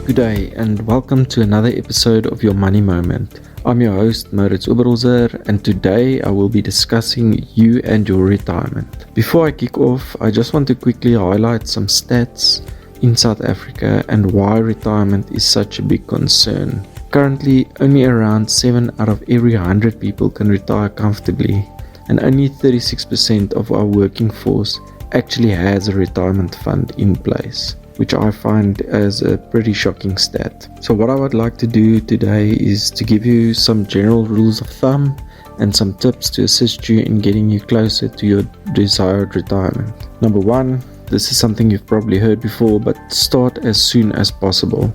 Good day and welcome to another episode of your Money Moment. I'm your host Mauritz Oberholzer, and today I will be discussing you and your retirement. Before I kick off, I just want to quickly highlight some stats in South Africa and why retirement is such a big concern. Currently, only around 7 out of every 100 people can retire comfortably, and only 36% of our working force actually has a retirement fund in place, which I find as a pretty shocking stat. So what I would like to do today is to give you some general rules of thumb and some tips to assist you in getting you closer to your desired retirement. Number 1, this is something you've probably heard before, but start as soon as possible.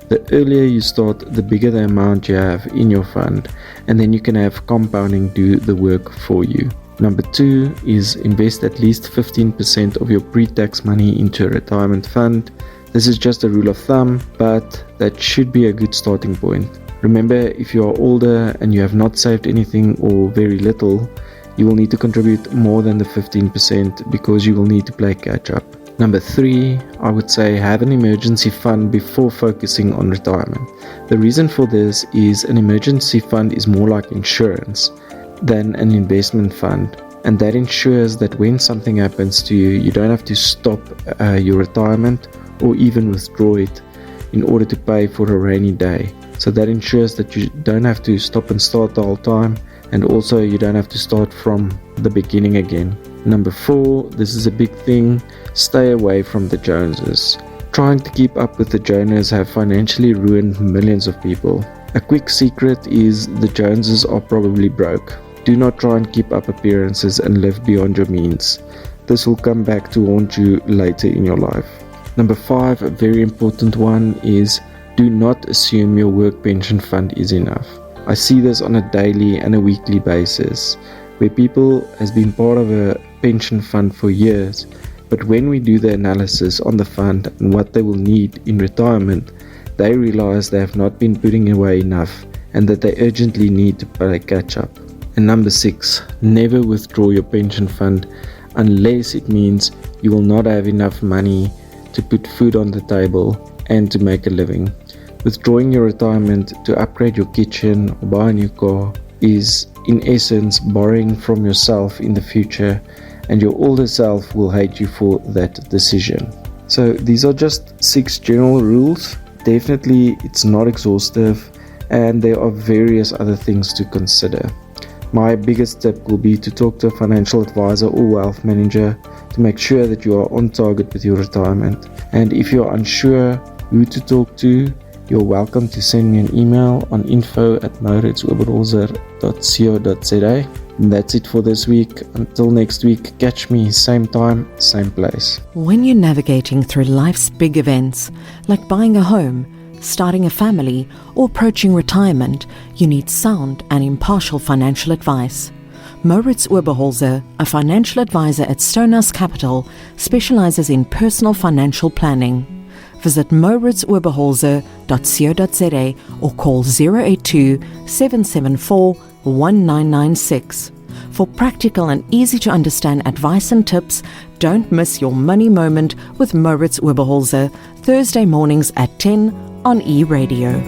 The earlier you start, the bigger the amount you have in your fund, and then you can have compounding do the work for you. Number 2 is invest at least 15% of your pre-tax money into a retirement fund. This is just a rule of thumb, but that should be a good starting point. Remember, if you are older and you have not saved anything or very little, you will need to contribute more than the 15% because you will need to play catch up. Number 3, I would say have an emergency fund before focusing on retirement. The reason for this is an emergency fund is more like insurance than an investment fund, and that ensures that when something happens to you, you don't have to stop your retirement or even withdraw it in order to pay for a rainy day. So that ensures that you don't have to stop and start the whole time, and also you don't have to start from the beginning again. Number 4, this is a big thing, stay away from the Joneses. Trying to keep up with the Joneses have financially ruined millions of people. A quick secret is the Joneses are probably broke. Do not try and keep up appearances and live beyond your means. This will come back to haunt you later in your life. Number 5, a very important one, is do not assume your work pension fund is enough. I see this on a daily and a weekly basis, where people has been part of a pension fund for years, but when we do the analysis on the fund and what they will need in retirement, they realize they have not been putting away enough and that they urgently need to play catch up. And number 6, never withdraw your pension fund unless it means you will not have enough money to put food on the table and to make a living. Withdrawing your retirement to upgrade your kitchen or buy a new car is in essence borrowing from yourself in the future, and your older self will hate you for that decision. So these are just 6 general rules. Definitely it's not exhaustive, and there are various other things to consider. My biggest tip will be to talk to a financial advisor or wealth manager to make sure that you are on target with your retirement. And if you are unsure who to talk to, you're welcome to send me an email on info@mauritzoberholzer.co.za. And that's it for this week. Until next week, catch me same time, same place. When you're navigating through life's big events, like buying a home, starting a family, or approaching retirement, you need sound and impartial financial advice. Mauritz Oberholzer, a financial advisor at Stonehouse Capital, specializes in personal financial planning. Visit mauritzoberholzer.co.za or call 082-774-1996. For practical and easy-to-understand advice and tips, don't miss your Money Moment with Mauritz Oberholzer, Thursday mornings at 10 on eRadio.